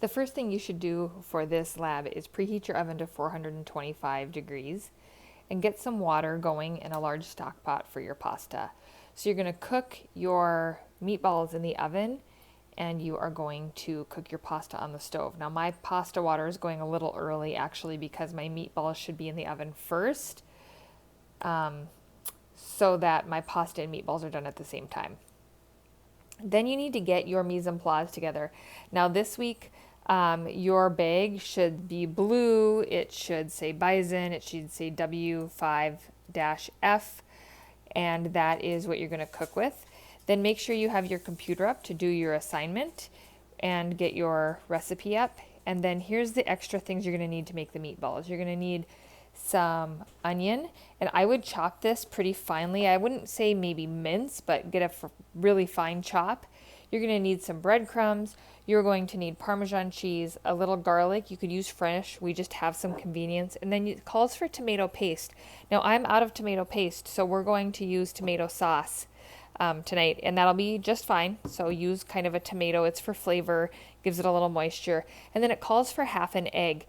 The first thing you should do for this lab is preheat your oven to 425 degrees and get some water going in a large stock pot for your pasta. So you're going to cook your meatballs in the oven and you are going to cook your pasta on the stove. Now my pasta water is going a little early actually because my meatballs should be in the oven first, so that my pasta and meatballs are done at the same time. Then you need to get your mise en place together. Now this week, your bag should be blue. It should say Bison. It should say W5-F, and that is what you're going to cook with. Then make sure you have your computer up to do your assignment and get your recipe up. And then here's the extra things you're going to need to make the meatballs. You're going to need some onion, and I would chop this pretty finely. I wouldn't say maybe mince, but get a really fine chop. You're going to need some breadcrumbs. You're going to need Parmesan cheese, a little garlic. You could use fresh. We just have some convenience. And then it calls for tomato paste. Now I'm out of tomato paste, so we're going to use tomato sauce tonight, and that'll be just fine. So use kind of a tomato. It's for flavor, gives it a little moisture. And then it calls for half an egg.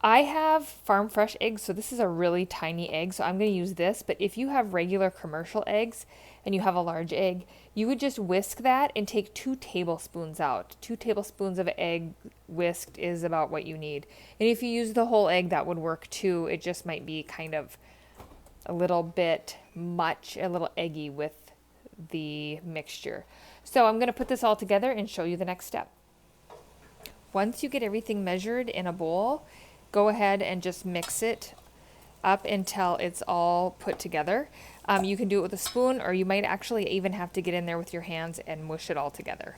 I have farm fresh eggs, so this is a really tiny egg, so I'm going to use this. But if you have regular commercial eggs and you have a large egg, you would just whisk that and take 2 tablespoons out. 2 tablespoons of egg whisked is about what you need. And if you use the whole egg, that would work too. It just might be kind of a little bit much, a little eggy with the mixture. So I'm going to put this all together and show you the next step. Once you get everything measured in a bowl, go ahead and just mix it up until it's all put together. You can do it with a spoon, or you might actually even have to get in there with your hands and mush it all together.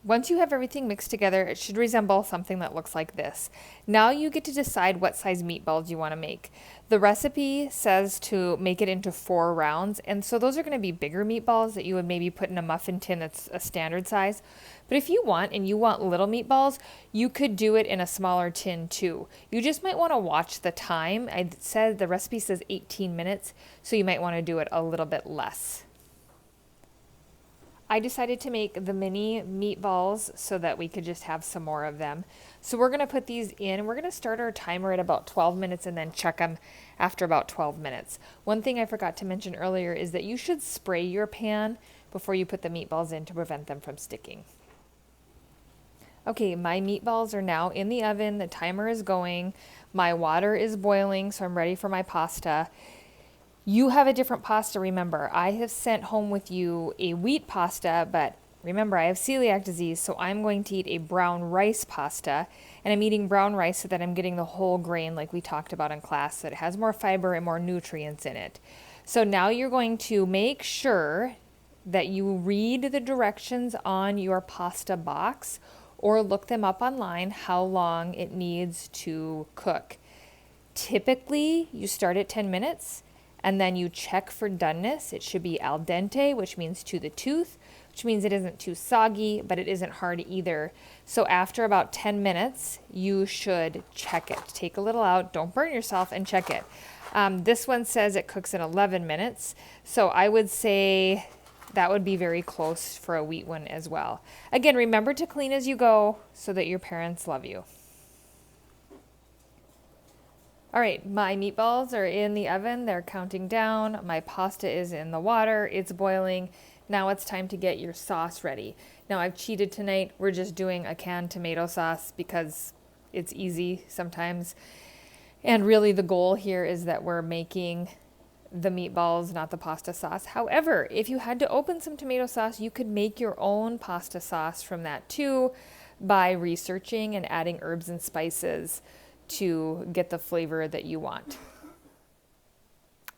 Once you have everything mixed together, it should resemble something that looks like this. Now you get to decide what size meatballs you want to make. The recipe says to make it into 4 rounds, and so those are going to be bigger meatballs that you would maybe put in a muffin tin that's a standard size. But if you want, and you want little meatballs, you could do it in a smaller tin too. You just might want to watch the time. I said the recipe says 18 minutes, so you might want to do it a little bit less. I decided to make the mini meatballs so that we could just have some more of them. So we're going to put these in. We're going to start our timer at about 12 minutes and then check them after about 12 minutes. One thing I forgot to mention earlier is that you should spray your pan before you put the meatballs in to prevent them from sticking. Okay, my meatballs are now in the oven. The timer is going. My water is boiling, so I'm ready for my pasta. You have a different pasta, remember. I have sent home with you a wheat pasta, but remember I have celiac disease, so I'm going to eat a brown rice pasta. And I'm eating brown rice so that I'm getting the whole grain like we talked about in class, so it has more fiber and more nutrients in it. So now you're going to make sure that you read the directions on your pasta box or look them up online how long it needs to cook. Typically, you start at 10 minutes. And then you check for doneness. It should be al dente, which means to the tooth, which means it isn't too soggy, but it isn't hard either. So after about 10 minutes, you should check it. Take a little out, don't burn yourself, and check it. This one says it cooks in 11 minutes. So I would say that would be very close for a wheat one as well. Again, remember to clean as you go so that your parents love you. All right, my meatballs are in the oven. They're counting down. My pasta is in the water. It's boiling. Now it's time to get your sauce ready. Now I've cheated tonight. We're just doing a canned tomato sauce because it's easy sometimes. And really the goal here is that we're making the meatballs, not the pasta sauce. However, if you had to open some tomato sauce, you could make your own pasta sauce from that too by researching and adding herbs and spices to get the flavor that you want.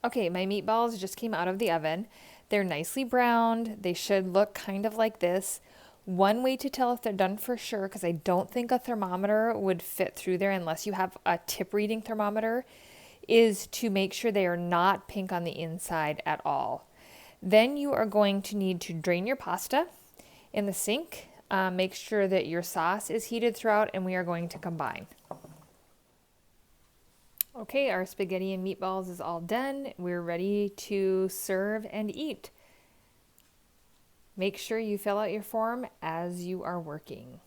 Okay, my meatballs just came out of the oven. They're nicely browned. They should look kind of like this. One way to tell if they're done for sure, because I don't think a thermometer would fit through there unless you have a tip reading thermometer, is to make sure they are not pink on the inside at all. Then you are going to need to drain your pasta in the sink. Make sure that your sauce is heated throughout, and we are going to combine. Okay, our spaghetti and meatballs is all done. We're ready to serve and eat. Make sure you fill out your form as you are working.